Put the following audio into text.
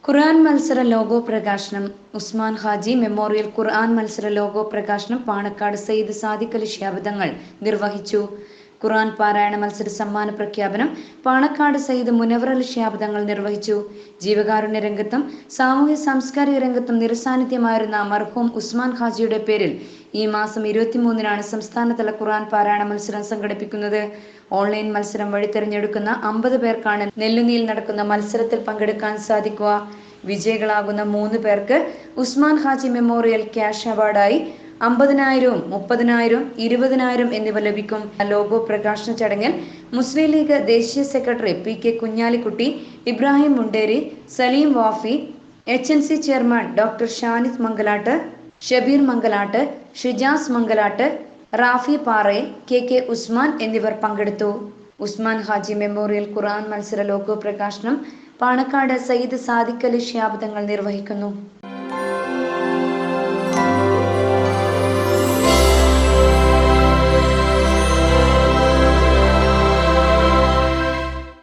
ഖുർആൻ മത്സര ലോഗോ പ്രകാശനം. ഉസ്മാൻ ഹാജി മെമ്മോറിയൽ ഖുർആൻ മത്സര ലോഗോ പ്രകാശനം പാണക്കാട് സയ്യിദ് സാദിഖ് അലി ശിഹാബ് തങ്ങൾ നിർവഹിച്ചു. ഖുർആൻ പാരായണ മത്സര സമ്മാന പ്രഖ്യാപനം പാണക്കാട് സയ്യിദ് മുനവ്വർ അലി ശിഹാബ് തങ്ങൾ നിർവഹിച്ചു. ജീവകാരുണ്യ രംഗത്തും സാമൂഹ്യ സാംസ്കാരിക രംഗത്തും നിറസാന്നിധ്യമായിരുന്ന മർഹൂം ഉസ്മാൻ ഹാജിയുടെ പേരിൽ ഈ മാസം 23-നാണ് സംസ്ഥാനതല ഖുർആൻ പാരായണ മത്സരം സംഘടിപ്പിക്കുന്നത്. ഓൺലൈൻ മത്സരം വഴി തിരഞ്ഞെടുക്കുന്ന 50 പേർക്കാണ് നെല്ലുന്നിയിൽ നടക്കുന്ന മത്സരത്തിൽ പങ്കെടുക്കാൻ സാധിക്കുക. വിജയികളാകുന്ന 3 പേർക്ക് ഉസ്മാൻ ഹാജി മെമ്മോറിയൽ ക്യാഷ് അവാർഡായി 50,000, 30,000, 20,000 എന്നിവ ലഭിക്കും. ലോഗോ പ്രകാശന ചടങ്ങിൽ മുസ്ലിം ലീഗ് ദേശീയ secretary PK Kunhalikutty, Ibrahim Munderi, Saleem Wafi, HNC chairman doctor Shanid Mangalat, Shabeer Mangalat, Shijas Mangalat, Rafi Parayil, KK Usman എന്നിവർ പങ്കെടുത്തു. ഉസ്മാൻ ഹാജി മെമ്മോറിയൽ ഖുർആൻ മത്സര ലോഗോ പ്രകാശനം പാണക്കാട് സയ്യിദ് സാദിഖ് അലി ശിഹാബ് തങ്ങൾ നിർവഹിക്കുന്നു.